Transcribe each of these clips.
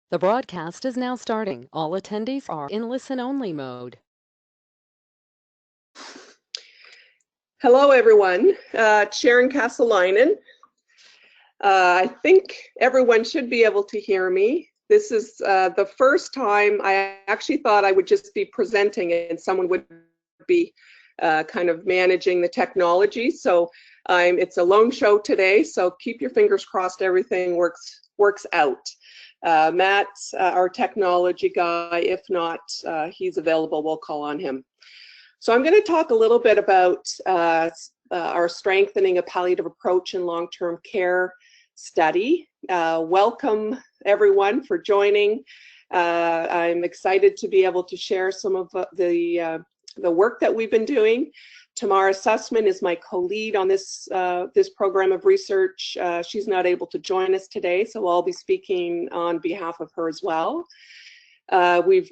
The broadcast is now starting. All attendees are in listen-only mode. Hello, everyone. Sharon Kasalainen. I think everyone should be able to hear me. This is the first time I actually thought I would just be presenting and someone would be kind of managing the technology. So it's a lone show today, so keep your fingers crossed everything works out. Matt's our technology guy. If not, he's available. We'll call on him. So I'm going to talk a little bit about our Strengthening a Palliative Approach in Long-Term Care study. Welcome, everyone, for joining. I'm excited to be able to share some of the work that we've been doing. Tamara Sussman is my co-lead on this program of research. She's not able to join us today, so I'll be speaking on behalf of her as well. We've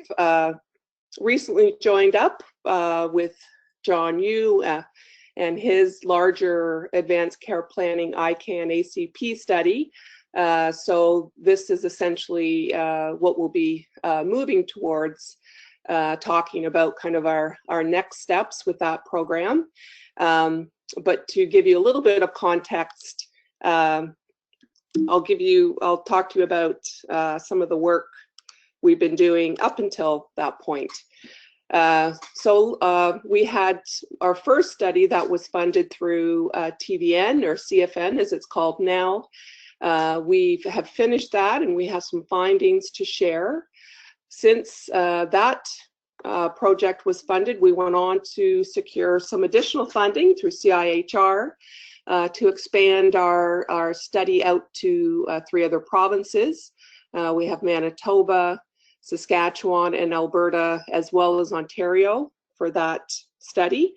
recently joined up with John Yu and his larger advanced care planning iCAN-ACP study. So this is essentially what we'll be moving towards, talking about kind of our next steps with that program. But to give you a little bit of context, I'll talk to you about some of the work we've been doing up until that point. We had our first study that was funded through TVN, or CFN as it's called now. We have finished that and we have some findings to share. Since that project was funded, we went on to secure some additional funding through CIHR to expand our study out to 3 other provinces. We have Manitoba, Saskatchewan, and Alberta, as well as Ontario for that study.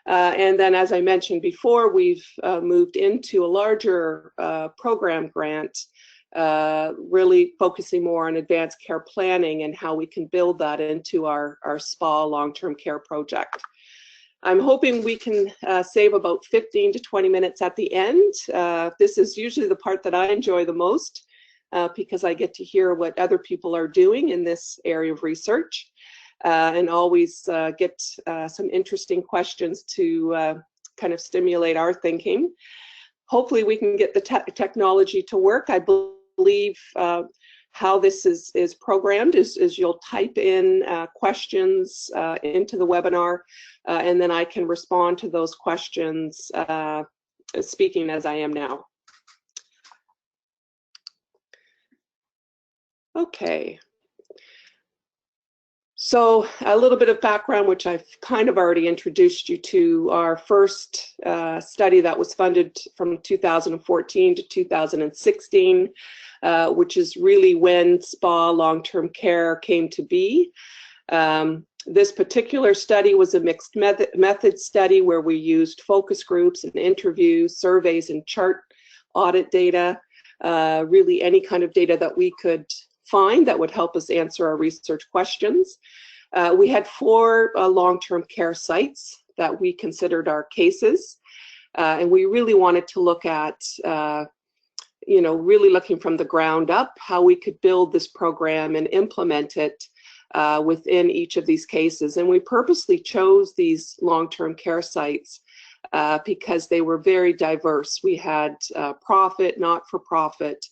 And then, as I mentioned before, we've moved into a larger program grant, really focusing more on advanced care planning and how we can build that into our SPA long-term care project. I'm hoping we can save about 15 to 20 minutes at the end. This is usually the part that I enjoy the most, because I get to hear what other people are doing in this area of research, and always get some interesting questions to kind of stimulate our thinking. Hopefully we can get the technology to work. I believe how this is programmed is you'll type in questions into the webinar, and then I can respond to those questions speaking as I am now. Okay, so a little bit of background, which I've kind of already introduced you to. Our first study that was funded from 2014 to 2016, which is really when SPA long-term care came to be. This particular study was a mixed method study where we used focus groups and interviews, surveys, and chart audit data, really any kind of data that we could find that would help us answer our research questions. We had 4 long-term care sites that we considered our cases, and we really wanted to look at, really looking from the ground up, how we could build this program and implement it within each of these cases. And we purposely chose these long-term care sites because they were very diverse. We had profit, not-for-profit,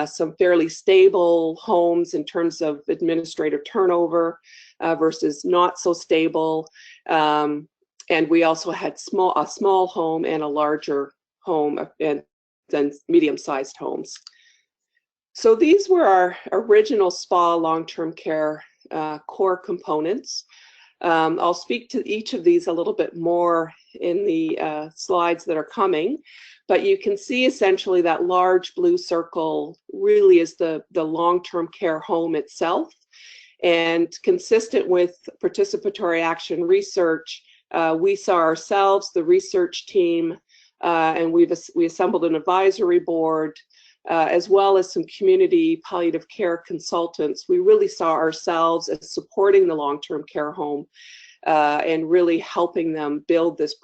some fairly stable homes in terms of administrative turnover versus not so stable. And we also had a small home and a larger home, and then medium-sized homes. So these were our original SPA long-term care core components. I'll speak to each of these a little bit more in the slides that are coming, but you can see essentially that large blue circle really is the long-term care home itself. And consistent with participatory action research, we saw ourselves, the research team, and we assembled an advisory board, as well as some community palliative care consultants. We really saw ourselves as supporting the long-term care home and really helping them build this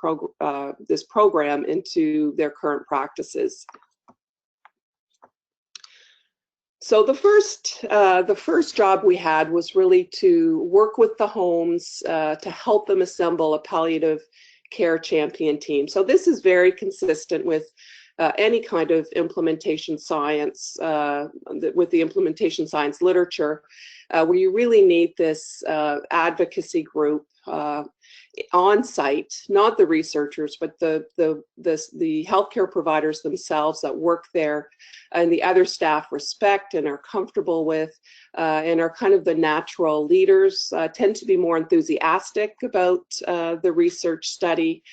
program into their current practices. So the first job we had was really to work with the homes to help them assemble a palliative care champion team. So this is very consistent with any kind of implementation science, with the implementation science literature, where you really need this advocacy group on site, not the researchers, but the healthcare providers themselves that work there, and the other staff respect and are comfortable with, and are kind of the natural leaders, tend to be more enthusiastic about the research study.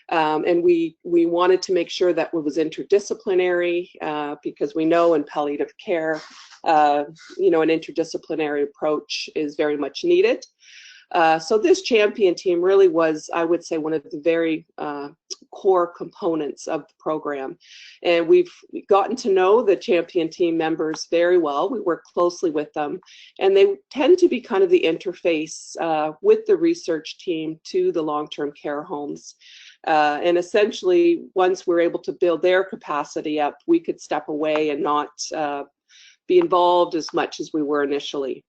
And we wanted to make sure that it was interdisciplinary, because we know in palliative care, an interdisciplinary approach is very much needed. So this champion team really was, I would say, one of the very core components of the program. And we've gotten to know the champion team members very well. We work closely with them, and they tend to be kind of the interface with the research team to the long-term care homes. And essentially, once we're able to build their capacity up, we could step away and not be involved as much as we were initially.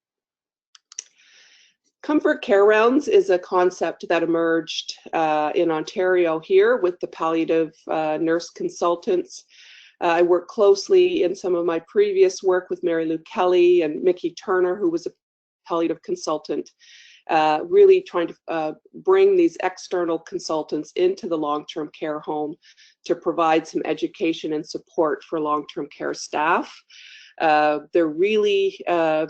Comfort Care Rounds is a concept that emerged in Ontario here with the palliative nurse consultants. I worked closely in some of my previous work with Mary Lou Kelly and Mickey Turner, who was a palliative consultant, really trying to bring these external consultants into the long-term care home to provide some education and support for long-term care staff. There really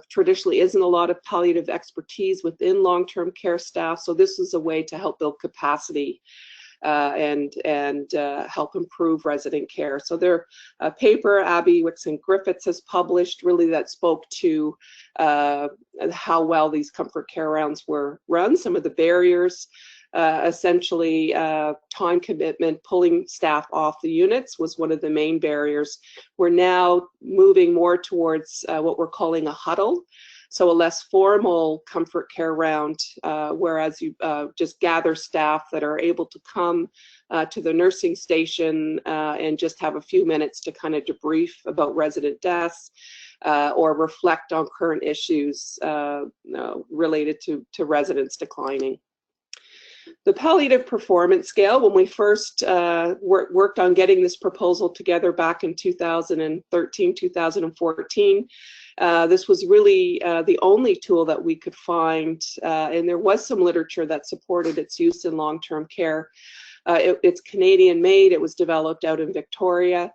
traditionally isn't a lot of palliative expertise within long-term care staff, so this is a way to help build capacity and help improve resident care. So their paper Abby Wixon Griffiths has published really that spoke to how well these comfort care rounds were run, some of the barriers. Essentially, time commitment, pulling staff off the units was one of the main barriers. We're now moving more towards what we're calling a huddle, so a less formal comfort care round, whereas you just gather staff that are able to come to the nursing station and just have a few minutes to kind of debrief about resident deaths or reflect on current issues related to residents declining. The palliative performance scale, when we first worked on getting this proposal together back in 2013, 2014, this was really the only tool that we could find, and there was some literature that supported its use in long-term care. It's Canadian made, it was developed out in Victoria.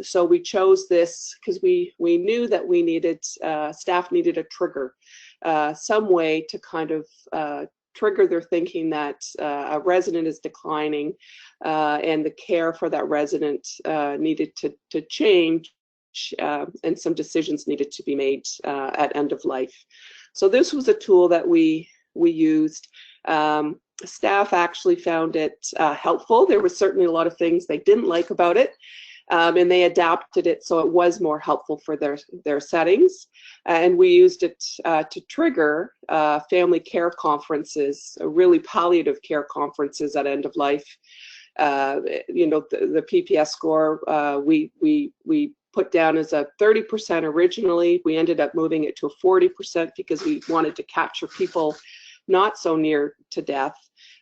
So we chose this because we knew that we needed, staff needed a trigger, some way to kind of trigger their thinking that a resident is declining and the care for that resident needed to change, and some decisions needed to be made at end of life. So this was a tool that we used. Staff actually found it helpful. There were certainly a lot of things they didn't like about it. And they adapted it so it was more helpful for their settings. And we used it to trigger family care conferences, really palliative care conferences at end of life. The PPS score we put down as a 30% originally. We ended up moving it to a 40% because we wanted to capture people not so near to death.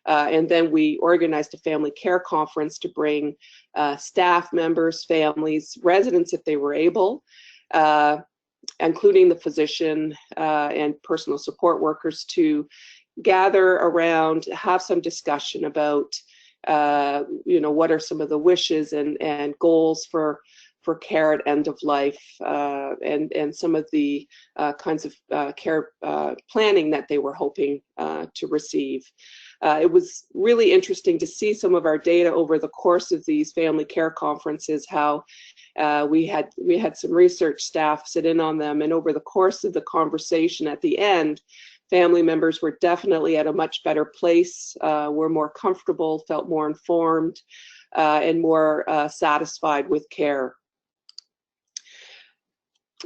And then we organized a family care conference to bring staff members, families, residents if they were able, including the physician and personal support workers, to gather around, have some discussion about, what are some of the wishes and goals for care at end of life, and some of the kinds of care planning that they were hoping to receive. It was really interesting to see some of our data over the course of these family care conferences, how we had some research staff sit in on them, and over the course of the conversation at the end, family members were definitely at a much better place, were more comfortable, felt more informed, and more satisfied with care.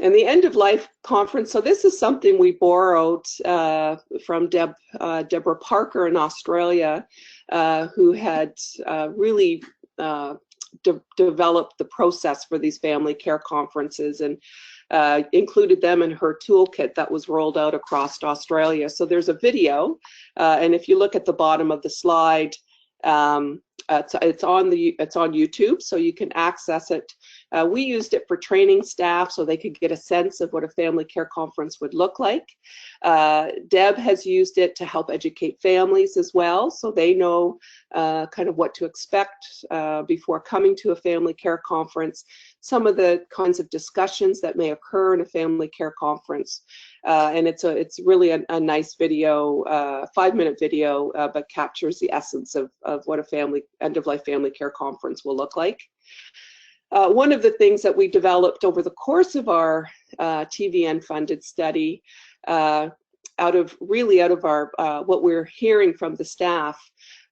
And the end of life conference, so this is something we borrowed from Deborah Parker in Australia, who had really developed the process for these family care conferences. And included them in her toolkit that was rolled out across Australia. So there's a video, and if you look at the bottom of the slide, it's on YouTube, so you can access it. We used it for training staff so they could get a sense of what a family care conference would look like. Deb has used it to help educate families as well, so they know kind of what to expect before coming to a family care conference, some of the kinds of discussions that may occur in a family care conference. And it's really a nice video, 5-minute video, but captures the essence of what a end-of-life family care conference will look like. One of the things that we developed over the course of our TVN-funded study, out of our what we're hearing from the staff,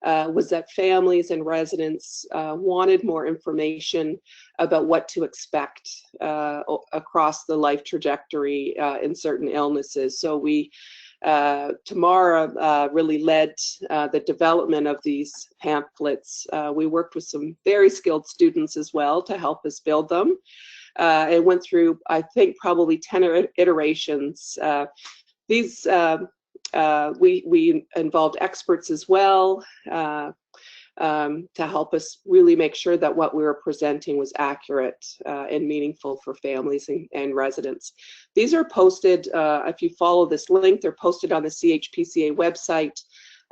was that families and residents wanted more information about what to expect across the life trajectory in certain illnesses. So Tamara really led the development of these pamphlets. We worked with some very skilled students as well to help us build them. It went through, I think, probably 10 iterations. We involved experts as well to help us really make sure that what we were presenting was accurate and meaningful for families and residents. These are posted, if you follow this link, they're posted on the CHPCA website.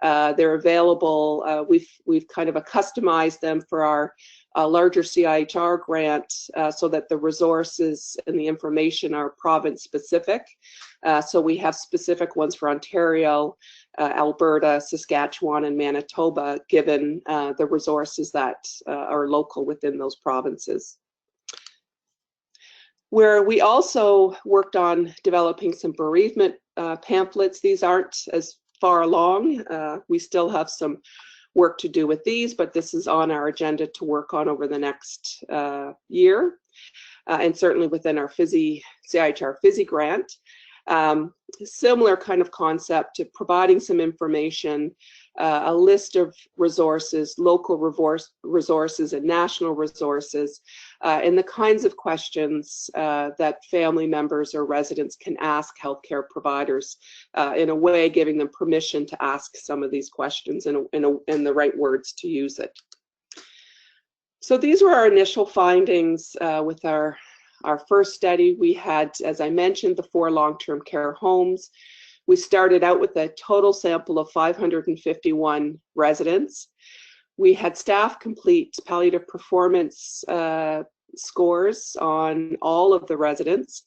They're available. We've kind of customized them for our larger CIHR grant so that the resources and the information are province specific. So we have specific ones for Ontario, Alberta, Saskatchewan, and Manitoba, given the resources that are local within those provinces. Where we also worked on developing some bereavement pamphlets. These aren't as far along. We still have some work to do with these, but this is on our agenda to work on over the next year, and certainly within our CIHR Physy grant. Similar kind of concept of providing some information, a list of resources, local resources and national resources, and the kinds of questions that family members or residents can ask healthcare providers, in a way giving them permission to ask some of these questions in the right words to use it. So these were our initial findings with our first study. We had, as I mentioned, the 4 long-term care homes. We started out with a total sample of 551 residents. We had staff complete palliative performance scores on all of the residents.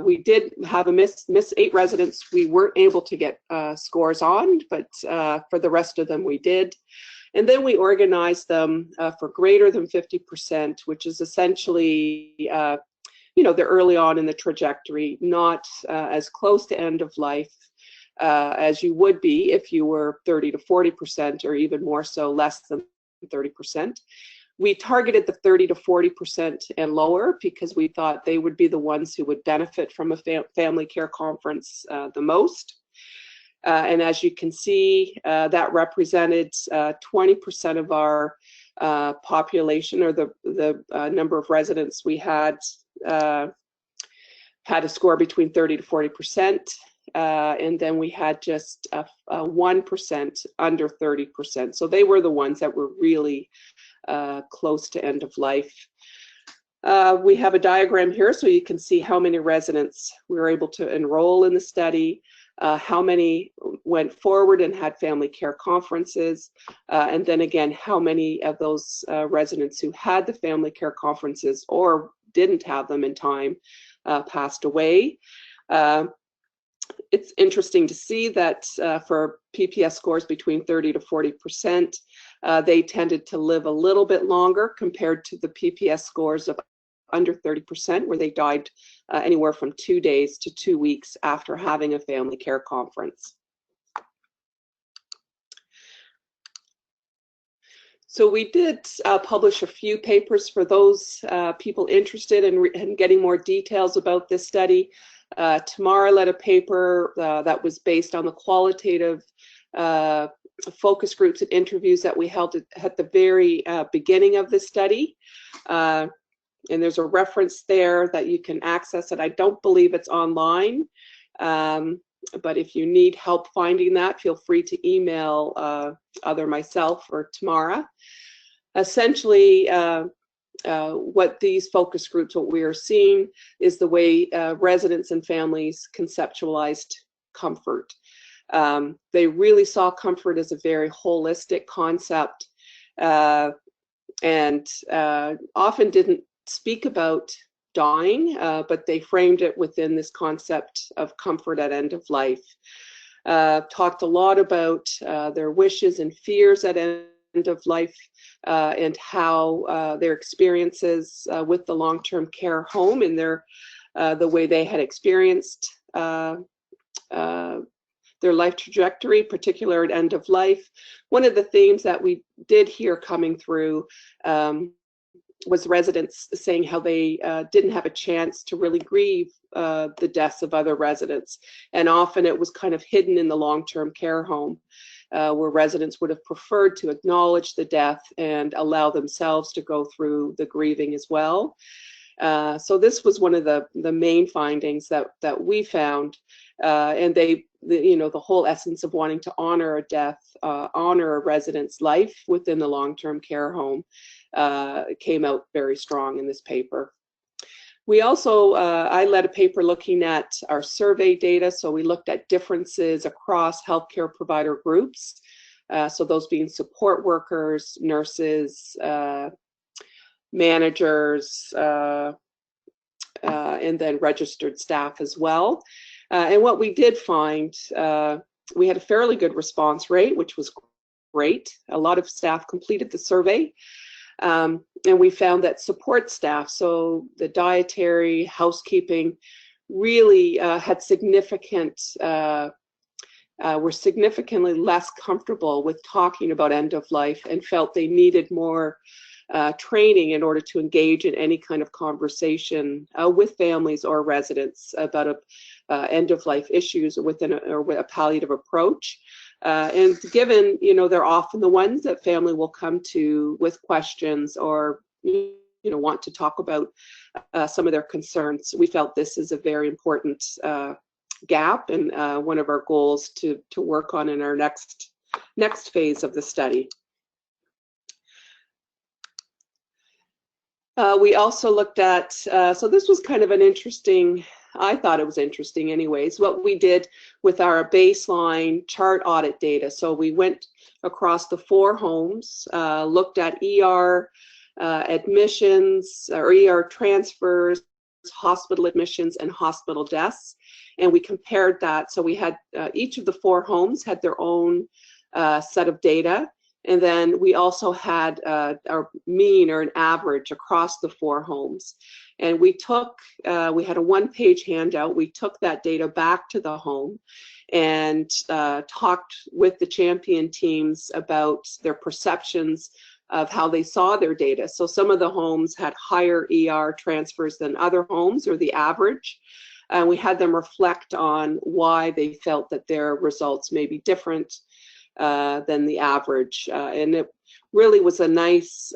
We did have a miss 8 residents we weren't able to get scores on, but for the rest of them we did. And then we organized them for greater than 50%, which is essentially, they're early on in the trajectory, not as close to end of life as you would be if you were 30 to 40%, or even more so, less than 30%. We targeted the 30 to 40% and lower because we thought they would be the ones who would benefit from a family care conference the most. And as you can see, that represented 20% of our population, or the number of residents we had a score between 30 to 40%. And then we had just 1% under 30%. So they were the ones that were really close to end of life. We have a diagram here so you can see how many residents we were able to enroll in the study, how many went forward and had family care conferences, and then again, how many of those residents who had the family care conferences or didn't have them in time passed away. It's interesting to see that for PPS scores between 30 to 40%, they tended to live a little bit longer compared to the PPS scores of under 30%, where they died anywhere from 2 days to 2 weeks after having a family care conference. So we did publish a few papers for those people interested in getting more details about this study. Tamara led a paper that was based on the qualitative focus groups and interviews that we held at the very beginning of the study. and there's a reference there that you can access it. I don't believe it's online, but if you need help finding that, feel free to email either myself or Tamara. Essentially, what these focus groups, what we are seeing is the way residents and families conceptualized comfort. They really saw comfort as a very holistic concept, and often didn't speak about dying, but they framed it within this concept of comfort at end of life. Talked a lot about their wishes and fears at end of life, and how their experiences with the long-term care home and the way they had experienced their life trajectory, particular at end of life. One of the themes that we did hear coming through was residents saying how they didn't have a chance to really grieve the deaths of other residents. And often it was kind of hidden in the long-term care home, where residents would have preferred to acknowledge the death and allow themselves to go through the grieving as well. So this was one of the main findings that we found, and the whole essence of wanting to honor a death, honor a resident's life within the long-term care home came out very strong in this paper. We also, I led a paper looking at our survey data, so we looked at differences across healthcare provider groups, so those being support workers, nurses, managers, and then registered staff as well. And what we did find, we had a fairly good response rate, which was great. A lot of staff completed the survey. And we found that support staff, so the dietary, housekeeping, really had were significantly less comfortable with talking about end of life and felt they needed more training in order to engage in any kind of conversation with families or residents about end of life issues with a palliative approach. And given, they're often the ones that family will come to with questions or, want to talk about some of their concerns, we felt this is a very important gap and one of our goals to work on in our next phase of the study. We also looked at, so this was kind of an interesting, I thought it was interesting anyways, what we did with our baseline chart audit data. So we went across the 4 homes, looked at ER admissions or ER transfers, hospital admissions, and hospital deaths. And we compared that. So we had each of the 4 homes had their own set of data. And then we also had our mean or an average across the 4 homes. And we had a 1-page handout. We took that data back to the home and talked with the champion teams about their perceptions of how they saw their data. So some of the homes had higher ER transfers than other homes, or the average. And we had them reflect on why they felt that their results may be different than the average. And it really was a nice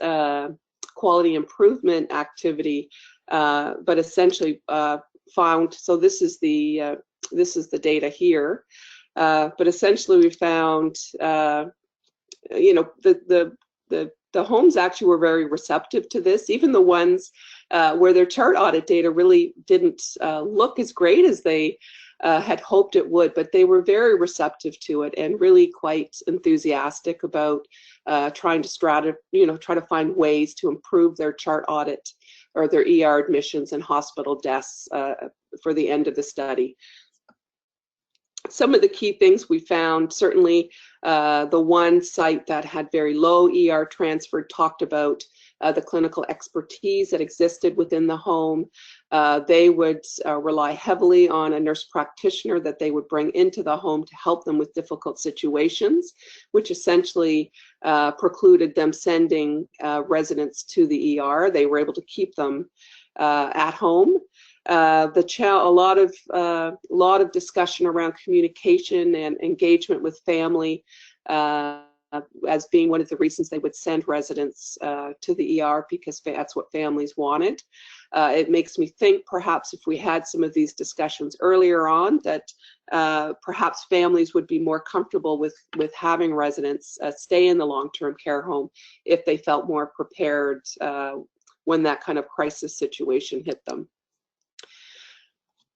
quality improvement activity, but essentially found, so this is the data here, but essentially we found, the homes actually were very receptive to this, even the ones where their chart audit data really didn't look as great as they had hoped it would, but they were very receptive to it and really quite enthusiastic about trying to find ways to improve their chart audit or their ER admissions and hospital deaths for the end of the study. Some of the key things we found, certainly the one site that had very low ER transfer talked about the clinical expertise that existed within the home. They would rely heavily on a nurse practitioner that they would bring into the home to help them with difficult situations, which essentially precluded them sending residents to the ER. They were able to keep them at home. A lot of discussion around communication and engagement with family as being one of the reasons they would send residents to the ER, because that's what families wanted. It makes me think perhaps if we had some of these discussions earlier on, that perhaps families would be more comfortable with having residents stay in the long-term care home if they felt more prepared when that kind of crisis situation hit them.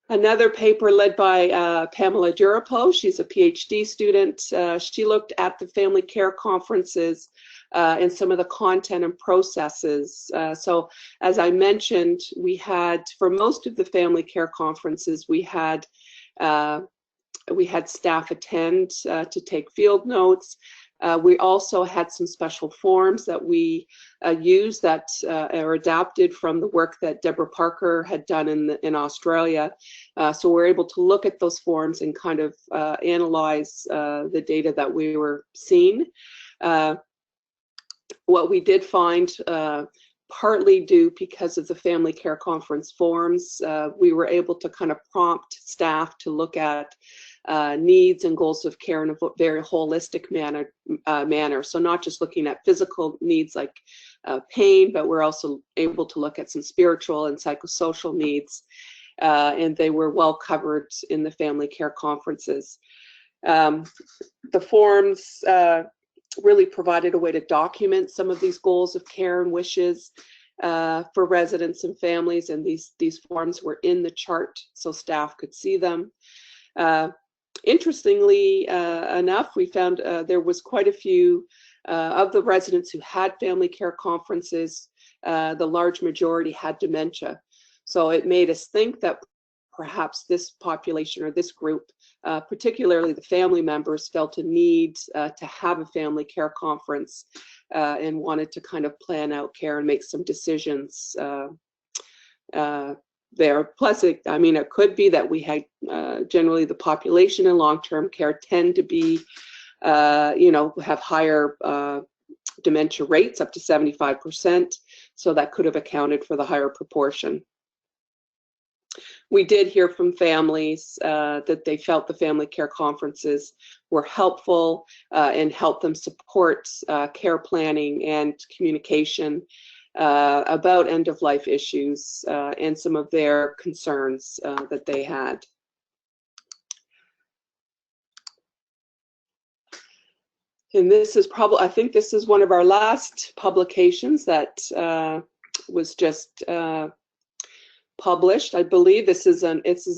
Another paper led by Pamela Durapo. She's a PhD student. She looked at the family care conferences and some of the content and processes. So as I mentioned, we had, for most of the family care conferences, we had staff attend to take field notes. We also had some special forms that we used that are adapted from the work that Deborah Parker had done in Australia. So we're able to look at those forms and kind of analyze the data that we were seeing. What we did find, partly due because of the family care conference forms, we were able to kind of prompt staff to look at needs and goals of care in a very holistic manner. So not just looking at physical needs like pain, but we're also able to look at some spiritual and psychosocial needs, and they were well covered in the family care conferences. The forms really provided a way to document some of these goals of care and wishes for residents and families, and these forms were in the chart so staff could see them. Interestingly enough, we found there was quite a few of the residents who had family care conferences. The large majority had dementia. So it made us think that perhaps this population or this group, particularly the family members, felt a need to have a family care conference and wanted to kind of plan out care and make some decisions there. Plus, it could be that we had generally the population in long-term care tend to be, have higher dementia rates, up to 75%. So that could have accounted for the higher proportion. We did hear from families that they felt the family care conferences were helpful and helped them support care planning and communication about end-of-life issues and some of their concerns that they had. And this is probably, I think this is one of our last publications that was just published. I believe this is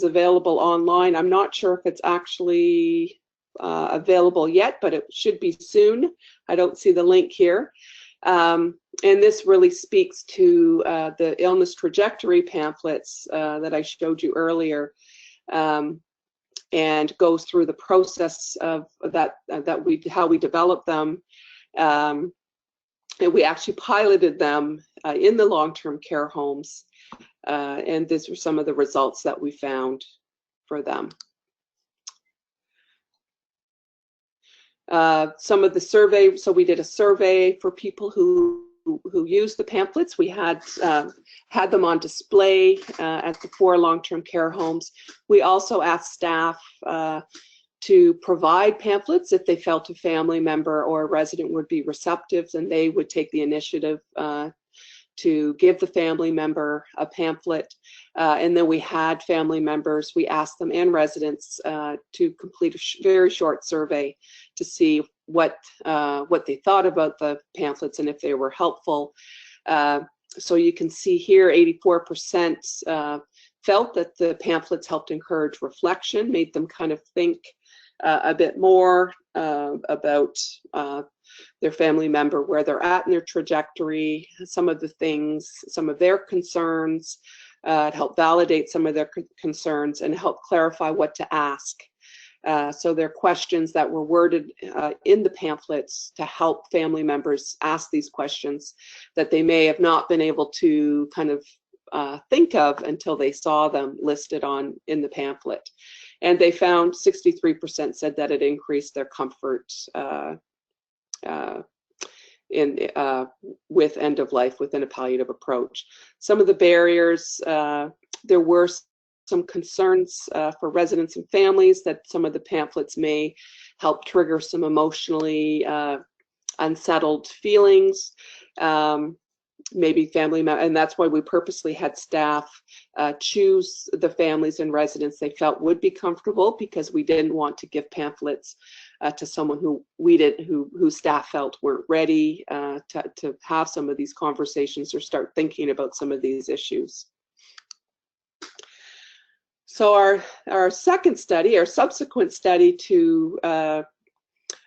available online. I'm not sure if it's actually available yet, but it should be soon. I don't see the link here. And this really speaks to the illness trajectory pamphlets that I showed you earlier, and goes through the process of how we developed them. And we actually piloted them in the long-term care homes, and these were some of the results that we found for them. Some of the survey, so we did a survey for people who used the pamphlets. We had them on display at the 4 long-term care homes. We also asked staff to provide pamphlets if they felt a family member or a resident would be receptive, and they would take the initiative to give the family member a pamphlet. And then we had family members, we asked them and residents to complete a very short survey to see what they thought about the pamphlets and if they were helpful. So you can see here 84% felt that the pamphlets helped encourage reflection, made them kind of think a bit more about their family member, where they're at in their trajectory, some of the things, some of their concerns, help validate some of their concerns and help clarify what to ask. So there are questions that were worded in the pamphlets to help family members ask these questions that they may have not been able to kind of think of until they saw them listed in the pamphlet. And they found 63% said that it increased their comfort with end of life within a palliative approach. Some of the barriers, there were some concerns for residents and families that some of the pamphlets may help trigger some emotionally unsettled feelings, maybe family members, and that's why we purposely had staff choose the families and residents they felt would be comfortable, because we didn't want to give pamphlets to someone whose staff felt weren't ready to have some of these conversations or start thinking about some of these issues. So our second study, our subsequent study to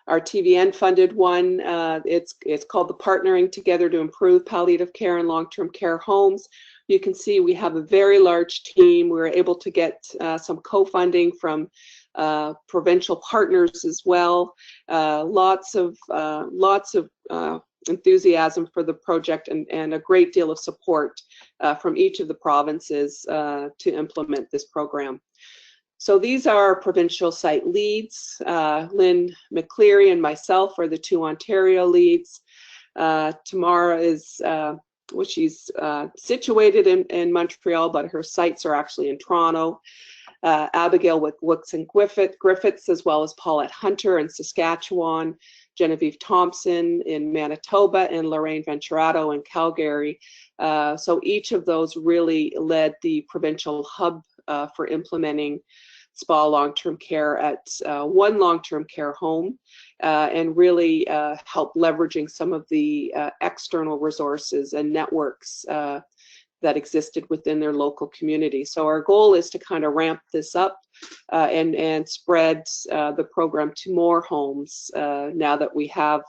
our TVN funded one, it's called the Partnering Together to Improve Palliative Care and Long-Term Care Homes. You can see we have a very large team. We were able to get some co-funding from provincial partners as well. Lots of enthusiasm for the project, and a great deal of support from each of the provinces to implement this program. So these are our provincial site leads. Lynn McCleary and myself are the two Ontario leads. Tamara is, well, she's situated in Montreal, but her sites are actually in Toronto. Abigail with Wooks and Griffiths, as well as Paulette Hunter in Saskatchewan, Genevieve Thompson in Manitoba, and Lorraine Venturato in Calgary. So each of those really led the provincial hub for implementing SPA long-term care at one long-term care home, and really help leveraging some of the external resources and networks that existed within their local community. So our goal is to kind of ramp this up and spread the program to more homes now that we have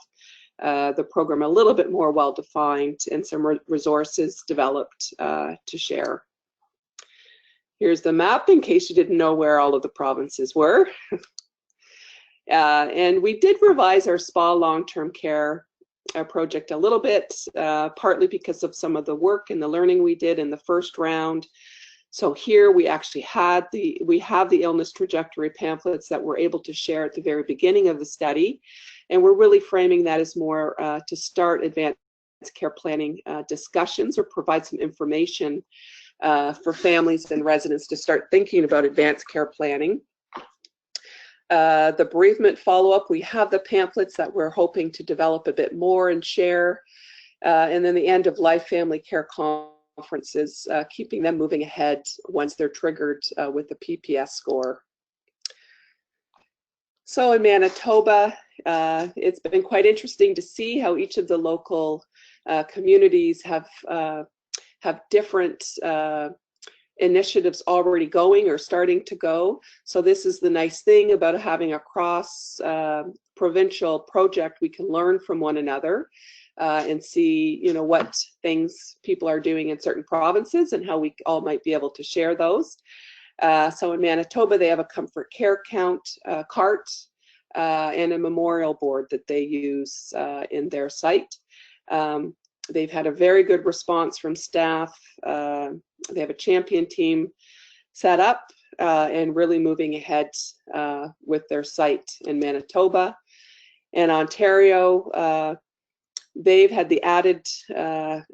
the program a little bit more well-defined and some resources developed to share. Here's the map in case you didn't know where all of the provinces were. And we did revise our SPA long-term care project a little bit, partly because of some of the work and the learning we did in the first round. So here we actually have the illness trajectory pamphlets that we're able to share at the very beginning of the study. And we're really framing that as more to start advanced care planning discussions, or provide some information for families and residents to start thinking about advanced care planning. The bereavement follow-up, we have the pamphlets that we're hoping to develop a bit more and share. And then the end of life family care conferences, keeping them moving ahead once they're triggered with the PPS score. So in Manitoba, it's been quite interesting to see how each of the local communities have different initiatives already going or starting to go. So this is the nice thing about having a cross provincial project. We can learn from one another and see, you know, what things people are doing in certain provinces and how we all might be able to share those. So in Manitoba, they have a comfort care cart and a memorial board that they use in their site. They've had a very good response from staff. They have a champion team set up and really moving ahead with their site in Manitoba. And Ontario, they've had the added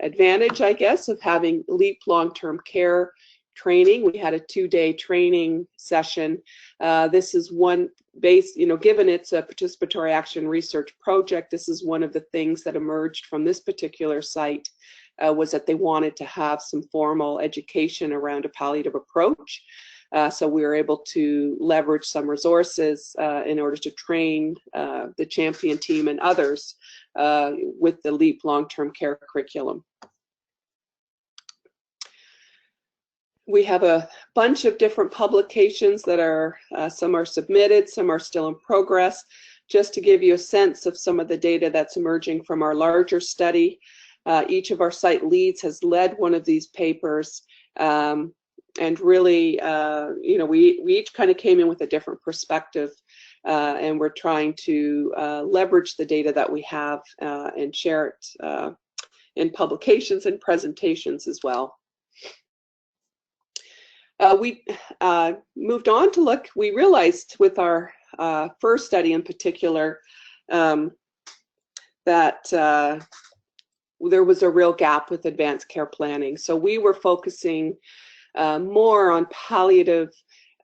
advantage, I guess, of having LEAP long-term care training. We had a 2-day training session. This is one base, you know, given it's a participatory action research project, this is one of the things that emerged from this particular site was that they wanted to have some formal education around a palliative approach. So we were able to leverage some resources in order to train the champion team and others with the LEAP long-term care curriculum. We have a bunch of different publications that are, some are submitted, some are still in progress. Just to give you a sense of some of the data that's emerging from our larger study, each of our site leads has led one of these papers. And really, you know, we each kind of came in with a different perspective, and we're trying to leverage the data that we have and share it in publications and presentations as well. We moved on to look, we realized with our first study in particular that there was a real gap with advanced care planning. So we were focusing more on palliative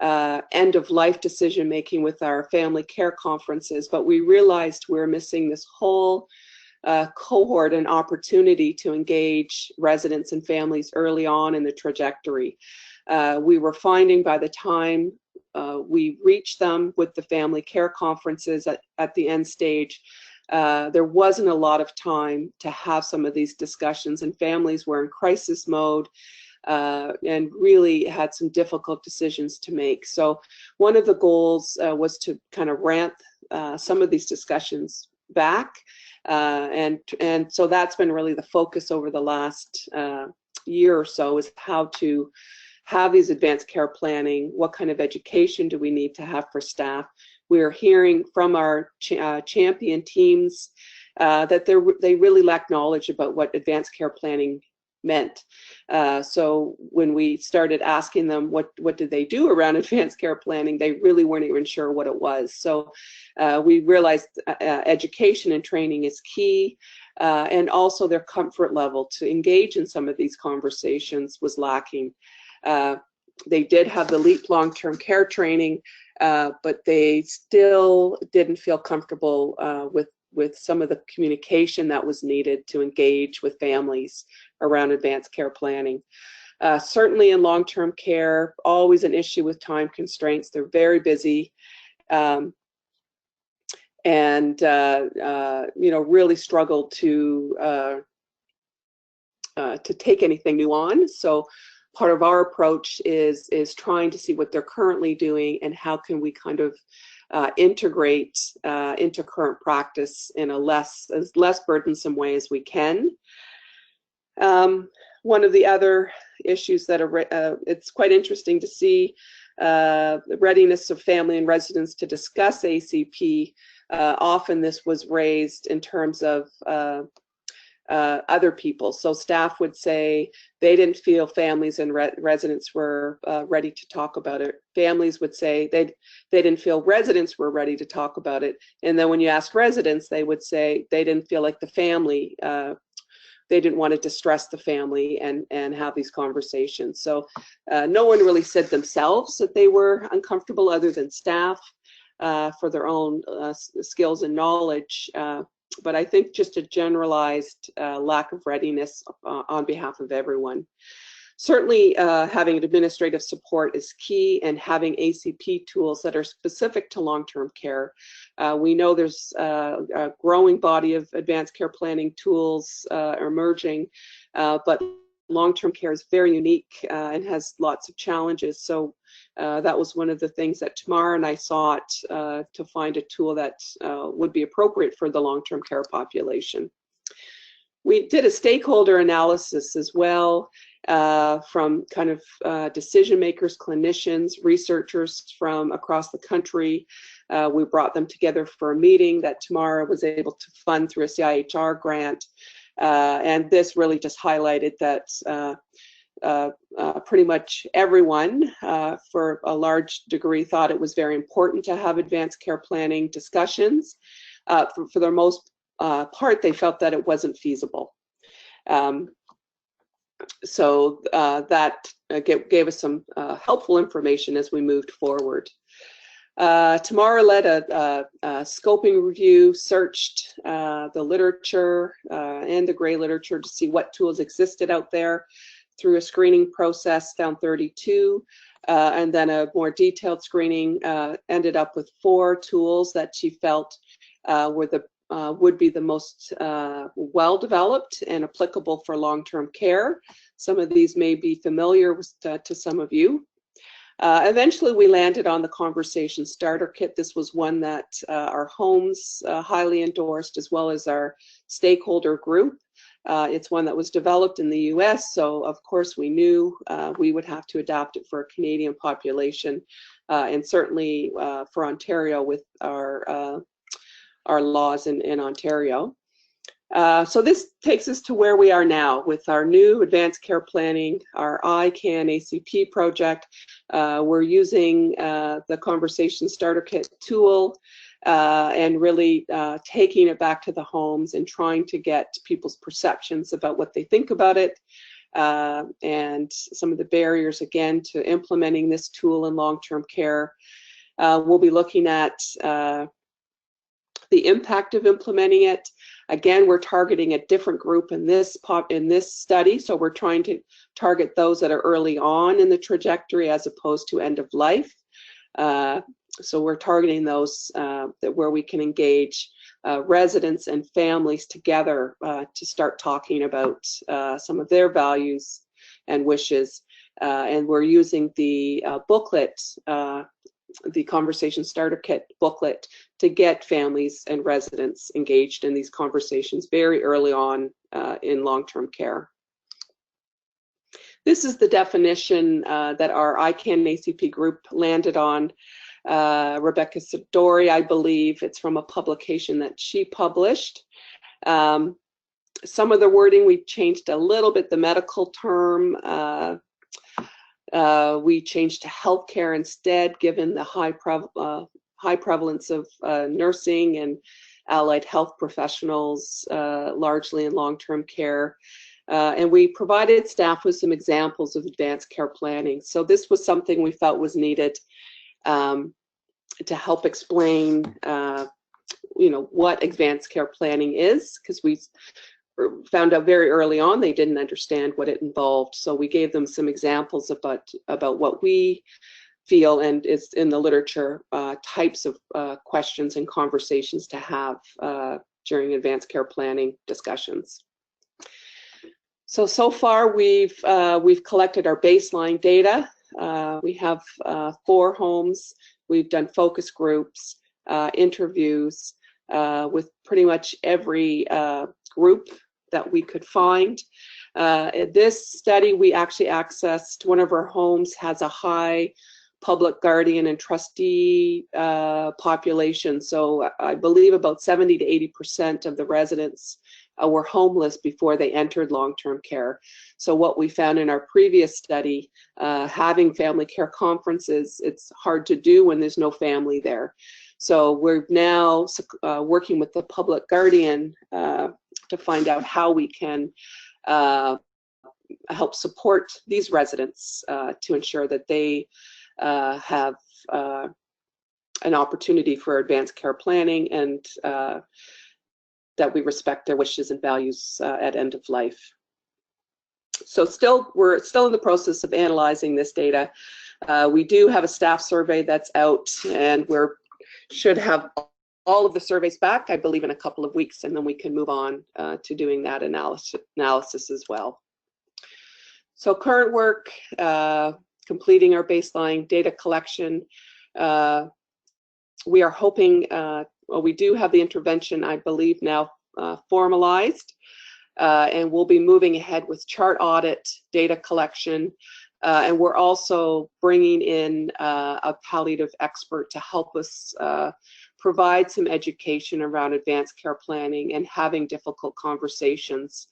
end-of-life decision-making with our family care conferences, but we realized we're missing this whole cohort an opportunity to engage residents and families early on in the trajectory. We were finding by the time we reached them with the family care conferences at the end stage, there wasn't a lot of time to have some of these discussions, and families were in crisis mode and really had some difficult decisions to make. So one of the goals was to kind of ramp some of these discussions back, and so that's been really the focus over the last year or so, is how to have these advanced care planning. What kind of education do we need to have for staff? We are hearing from our champion teams that they really lack knowledge about what advanced care planning meant. So when we started asking them what did they do around advanced care planning, they really weren't even sure what it was. So we realized education and training is key, and also their comfort level to engage in some of these conversations was lacking. They did have the LEAP long-term care training, but they still didn't feel comfortable with some of the communication that was needed to engage with families around advanced care planning. Certainly in long-term care, always an issue with time constraints. They're very busy, and really struggled to take anything new on. So part of our approach is trying to see what they're currently doing and how can we kind of integrate into current practice in a less burdensome way as we can. One of the other issues that it's quite interesting to see the readiness of family and residents to discuss ACP. Often this was raised in terms of other people. So staff would say they didn't feel families and residents were ready to talk about it. Families would say they didn't feel residents were ready to talk about it. And then when you ask residents, they would say they didn't feel like the family, they didn't want to distress the family and have these conversations. So no one really said themselves that they were uncomfortable other than staff for their own skills and knowledge. But I think just a generalized lack of readiness on behalf of everyone. Certainly having administrative support is key, and having ACP tools that are specific to long-term care. We know there's a growing body of advanced care planning tools emerging, but long-term care is very unique and has lots of challenges. So that was one of the things that Tamara and I sought to find a tool that would be appropriate for the long-term care population. We did a stakeholder analysis as well from kind of decision makers, clinicians, researchers from across the country. We brought them together for a meeting that Tamara was able to fund through a CIHR grant. And this really just highlighted that pretty much everyone, for a large degree, thought it was very important to have advanced care planning discussions. For the most part, they felt that it wasn't feasible. So that gave us some helpful information as we moved forward. Tamara led a scoping review, searched the literature and the gray literature to see what tools existed out there. Through a screening process, found 32, and then a more detailed screening ended up with 4 tools that she felt would be the most well-developed and applicable for long-term care. Some of these may be familiar to some of you. Eventually, we landed on the Conversation Starter Kit. This was one that our homes highly endorsed, as well as our stakeholder group. It's one that was developed in the US, so of course we knew we would have to adapt it for a Canadian population, and certainly for Ontario with our laws in Ontario. So this takes us to where we are now with our new advanced care planning, our iCAN-ACP project. We're using the Conversation Starter Kit tool and really taking it back to the homes and trying to get people's perceptions about what they think about it, and some of the barriers, again, to implementing this tool in long-term care. We'll be looking at the the impact of implementing it. Again, we're targeting a different group in this study, so we're trying to target those that are early on in the trajectory as opposed to end of life. So we're targeting those where we can engage residents and families together to start talking about some of their values and wishes. And we're using the booklet, the Conversation Starter Kit booklet, to get families and residents engaged in these conversations very early on in long-term care. This is the definition that our iCAN-ACP group landed on. Rebecca Sidori, I believe it's from a publication that she published. Some of the wording we've changed a little bit, the medical term. We changed to healthcare instead, given the high prevalence of nursing and allied health professionals, largely in long-term care. And we provided staff with some examples of advanced care planning. So this was something we felt was needed to help explain, what advanced care planning is, because we found out very early on they didn't understand what it involved. So we gave them some examples about what we feel and is in the literature, types of questions and conversations to have during advanced care planning discussions. So far we've collected our baseline data. We have 4 homes. We've done focus groups, interviews with pretty much every group that we could find. In this study, we actually accessed, one of our homes has a high public guardian and trustee population. So I believe about 70 to 80% of the residents were homeless before they entered long-term care. So what we found in our previous study, having family care conferences, it's hard to do when there's no family there. So we're now working with the public guardian to find out how we can help support these residents to ensure that they have an opportunity for advanced care planning and that we respect their wishes and values at end of life. So we're still in the process of analyzing this data. We do have a staff survey that's out, and we should have all of the surveys back, I believe, in a couple of weeks, and then we can move on to doing that analysis as well. So current work, completing our baseline data collection. We are hoping, well, we do have the intervention, I believe, now formalized, and we'll be moving ahead with chart audit, data collection, and we're also bringing in a palliative expert to help us provide some education around advanced care planning and having difficult conversations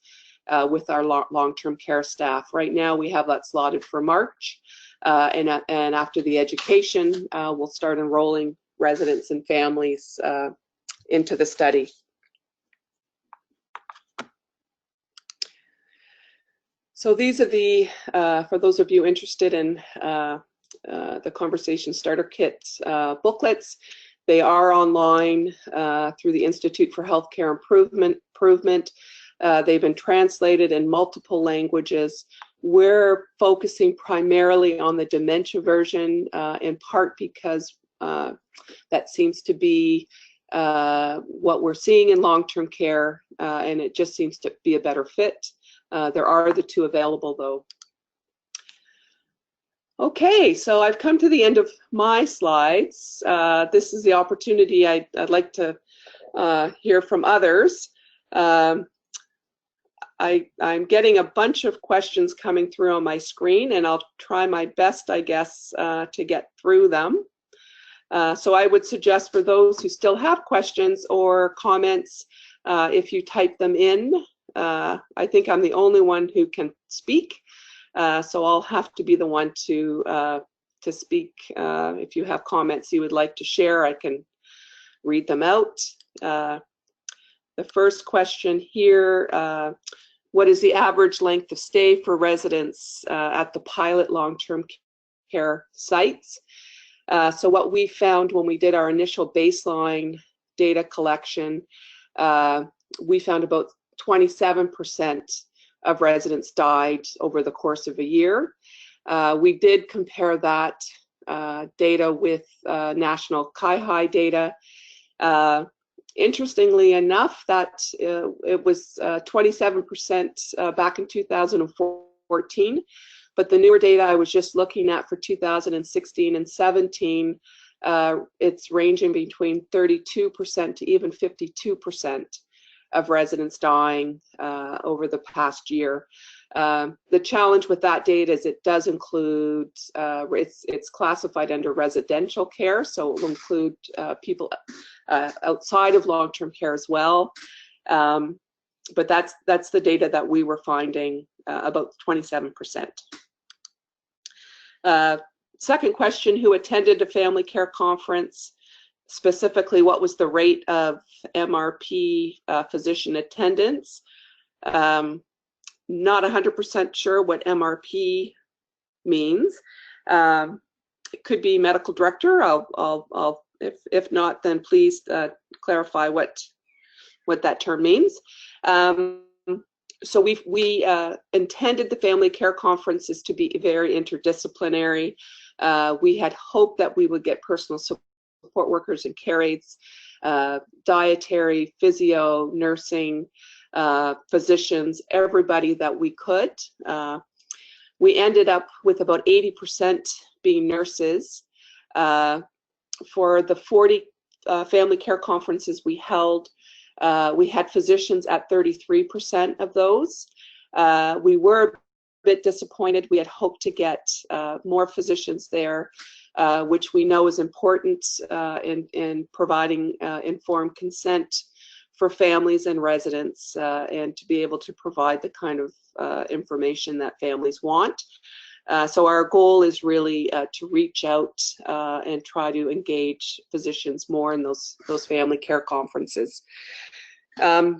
with our long-term care staff. Right now, we have that slotted for March, and after the education, we'll start enrolling residents and families into the study. So these are the, for those of you interested in the Conversation Starter Kit booklets, they are online through the Institute for Healthcare Improvement. They've been translated in multiple languages. We're focusing primarily on the dementia version, in part because that seems to be what we're seeing in long-term care, and it just seems to be a better fit. There are the 2 available, though. Okay, so I've come to the end of my slides. This is the opportunity I'd like to hear from others. I'm getting a bunch of questions coming through on my screen, and I'll try my best, I guess, to get through them. So I would suggest for those who still have questions or comments, if you type them in. I think I'm the only one who can speak, so I'll have to be the one to speak. If you have comments you would like to share, I can read them out. The first question here, what is the average length of stay for residents at the pilot long-term care sites? So what we found when we did our initial baseline data collection, we found about 27% of residents died over the course of a year. We did compare that data with national CAI data. Interestingly enough, that it was 27% back in 2014, but the newer data I was just looking at for 2016 and 17, it's ranging between 32% to even 52% of residents dying over the past year. The challenge with that data is it does include, it's classified under residential care, so it will include people outside of long-term care as well. But that's the data that we were finding, about 27%. Second question, who attended a family care conference? Specifically, what was the rate of MRP physician attendance? Not 100% sure what MRP means. It could be medical director. If not, then please clarify what that term means. So we intended the family care conferences to be very interdisciplinary. We had hoped that we would get personal support workers and care aides, dietary, physio, nursing, physicians, everybody that we could. We ended up with about 80% being nurses. For the 40 family care conferences we held, we had physicians at 33% of those. We were a bit disappointed. We had hoped to get more physicians there, which we know is important in providing informed consent for families and residents, and to be able to provide the kind of information that families want. So our goal is really to reach out and try to engage physicians more in those family care conferences. So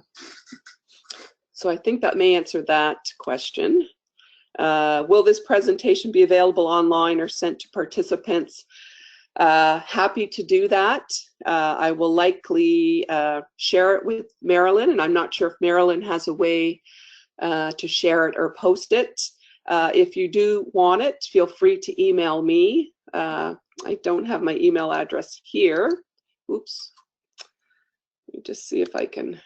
I think that may answer that question. Will this presentation be available online or sent to participants? Happy to do that. I will likely share it with Marilyn, and I'm not sure if Marilyn has a way to share it or post it. If you do want it, feel free to email me. I don't have my email address here. Oops. Let me just see if I can.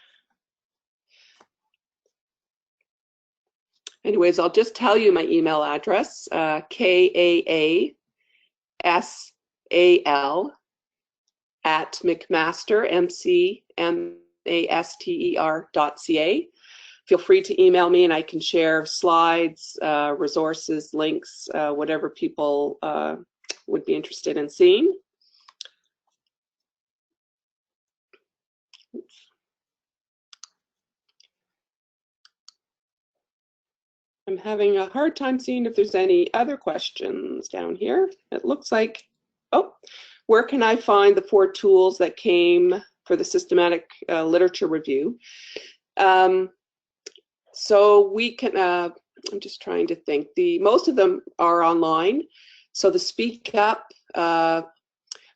Anyways, I'll just tell you my email address, kaasal@mcmaster.ca. Feel free to email me and I can share slides, resources, links, whatever people would be interested in seeing. I'm having a hard time seeing if there's any other questions down here. It looks like, oh, where can I find the 4 tools that came for the systematic literature review? So we can, I'm just trying to think. Most of them are online. So the Speak Up,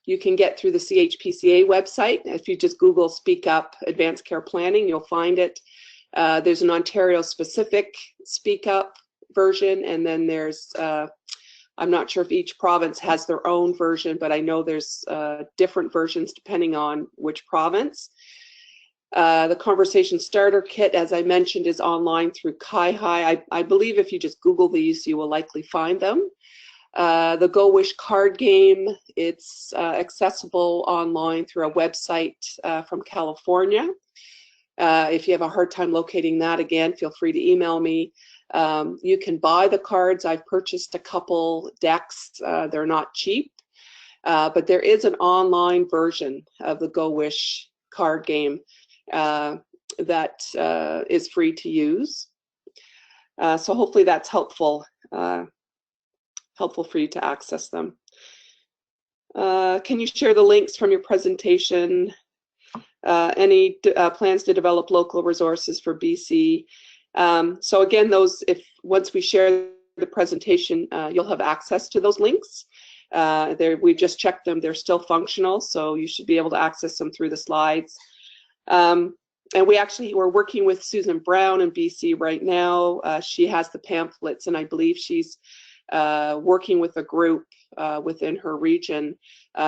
you can get through the CHPCA website. If you just Google Speak Up Advanced Care Planning, you'll find it. There's an Ontario-specific Speak Up version, and then there's, I'm not sure if each province has their own version, but I know there's different versions depending on which province. The Conversation Starter Kit, as I mentioned, is online through CAI. I believe if you just Google these, you will likely find them. The Go Wish card game, it's accessible online through a website from California. If you have a hard time locating that, again, feel free to email me. You can buy the cards. I've purchased a couple decks. They're not cheap, but there is an online version of the Go Wish card game that is free to use. So hopefully that's helpful for you to access them. Can you share the links from your presentation? Any plans to develop local resources for BC? So again, those, once we share the presentation, you'll have access to those links. We just checked them. They're still functional, so you should be able to access them through the slides. And we're working with Susan Brown in BC right now. She has the pamphlets, and I believe she's working with a group within her region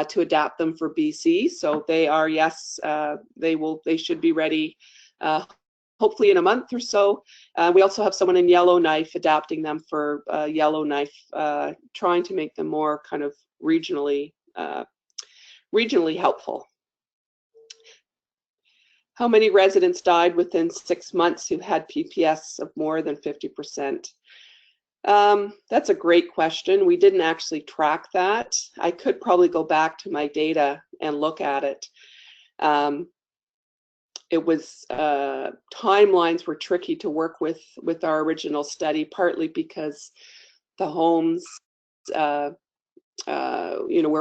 to adapt them for BC. So they are, yes, they should be ready hopefully in a month or so. We also have someone in Yellowknife adapting them for Yellowknife, trying to make them more kind of regionally helpful. How many residents died within 6 months who had PPS of more than 50%? That's a great question. We didn't actually track that. I could probably go back to my data and look at it. It was timelines were tricky to work with our original study, partly because the homes, we're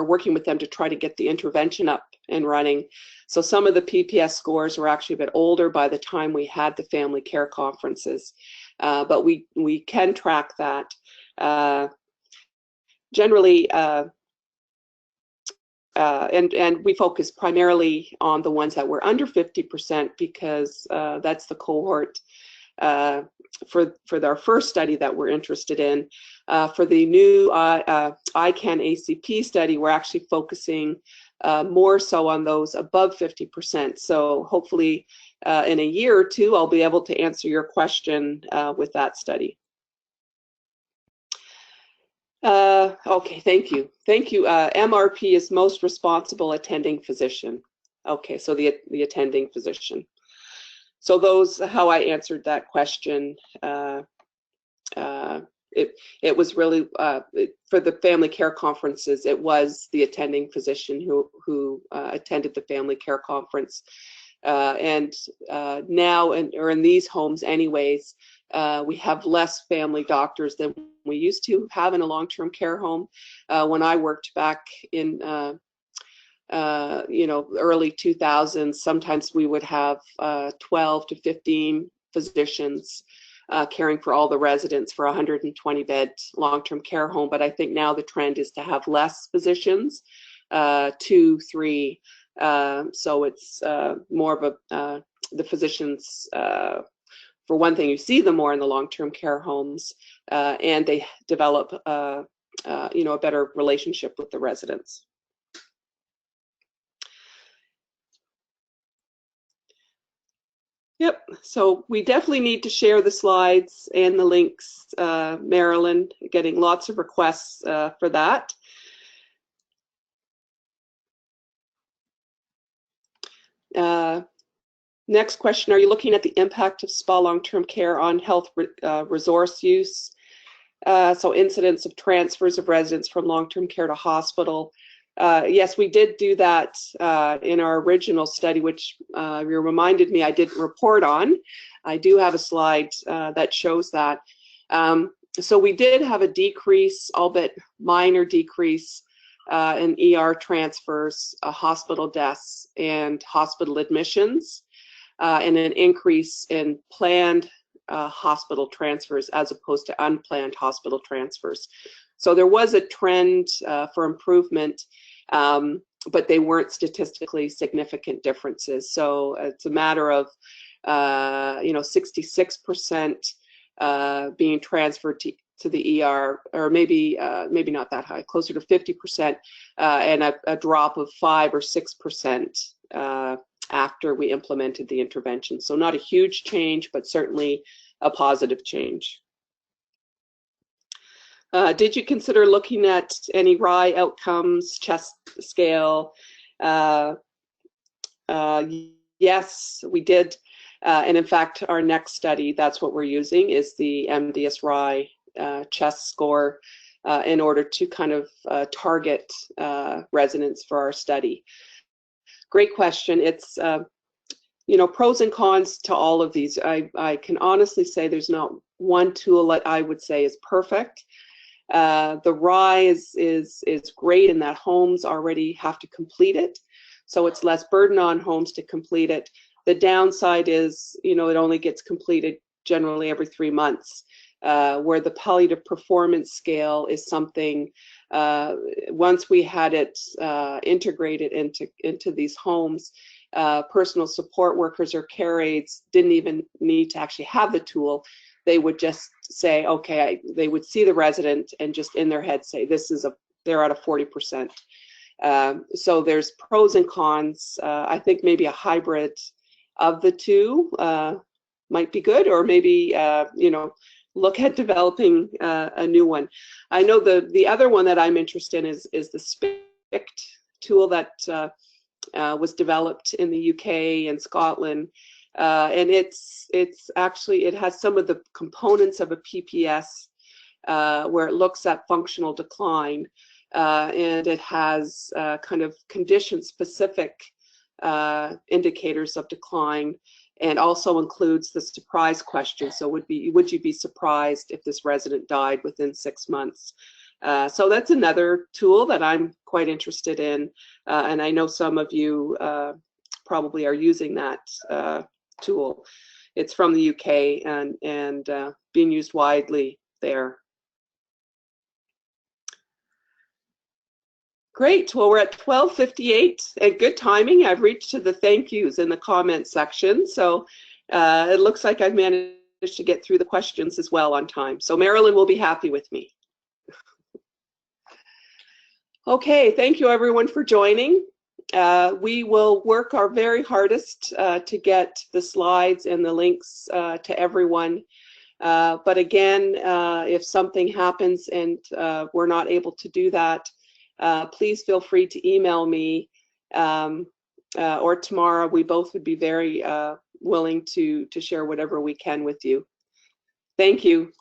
working with them to try to get the intervention up and running. So some of the PPS scores were actually a bit older by the time we had the family care conferences, but we can track that. Generally, and we focus primarily on the ones that were under 50% because that's the cohort for our first study that we're interested in. For the new iCAN-ACP study, we're actually focusing more so on those above 50%. So hopefully in a year or two, I'll be able to answer your question with that study. Okay, thank you. Thank you. MRP is most responsible attending physician. Okay, so the attending physician. So those, how I answered that question, it was really, for the family care conferences, it was the attending physician who attended the family care conference. And now, or in these homes anyways, we have less family doctors than we used to have in a long-term care home. When I worked back in early 2000s, sometimes we would have 12 to 15 physicians caring for all the residents for a 120-bed long-term care home. But I think now the trend is to have less physicians, 2, 3. So it's more of the physicians. For one thing, you see them more in the long-term care homes, and they develop, a better relationship with the residents. Yep, so we definitely need to share the slides and the links. Marilyn, getting lots of requests for that. Next question, are you looking at the impact of SPA long-term care on health resource use? So incidence of transfers of residents from long-term care to hospital. Yes, we did do that in our original study, which you reminded me I didn't report on. I do have a slide that shows that. So we did have a decrease, albeit minor decrease, in ER transfers, hospital deaths, and hospital admissions, and an increase in planned hospital transfers as opposed to unplanned hospital transfers. So there was a trend for improvement, but they weren't statistically significant differences. So it's a matter of 66% being transferred to the ER, or maybe not that high, closer to 50%, and a drop of 5 or 6% after we implemented the intervention. So not a huge change, but certainly a positive change. Did you consider looking at any RI outcomes, chest scale? Yes, we did. And in fact, our next study, that's what we're using, is the MDS-RI chest score in order to kind of target residents for our study. Great question. It's, pros and cons to all of these. I can honestly say there's not one tool that I would say is perfect. The RI is great in that homes already have to complete it, so it's less burden on homes to complete it. The downside is, it only gets completed generally every 3 months. where the palliative performance scale is something, once we had it integrated into these homes, personal support workers or care aides didn't even need to actually have the tool. They would just say, okay, they would see the resident and just in their head say, they're at a 40%. So there's pros and cons. I think maybe a hybrid of the two might be good, or maybe, look at developing a new one. I know the other one that I'm interested in is the SPICT tool that was developed in the UK and Scotland. And it's actually, it has some of the components of a PPS where it looks at functional decline. And it has kind of condition-specific indicators of decline, and also includes the surprise question. So would you be surprised if this resident died within 6 months? So that's another tool that I'm quite interested in, and I know some of you probably are using that tool. It's from the UK and being used widely there. Great. Well, we're at 12:58 and good timing. I've reached to the thank yous in the comment section. So it looks like I've managed to get through the questions as well on time. So Marilyn will be happy with me. Okay, thank you everyone for joining. We will work our very hardest to get the slides and the links to everyone. But again, if something happens and we're not able to do that, please feel free to email me or Tamara. We both would be very willing to share whatever we can with you. Thank you.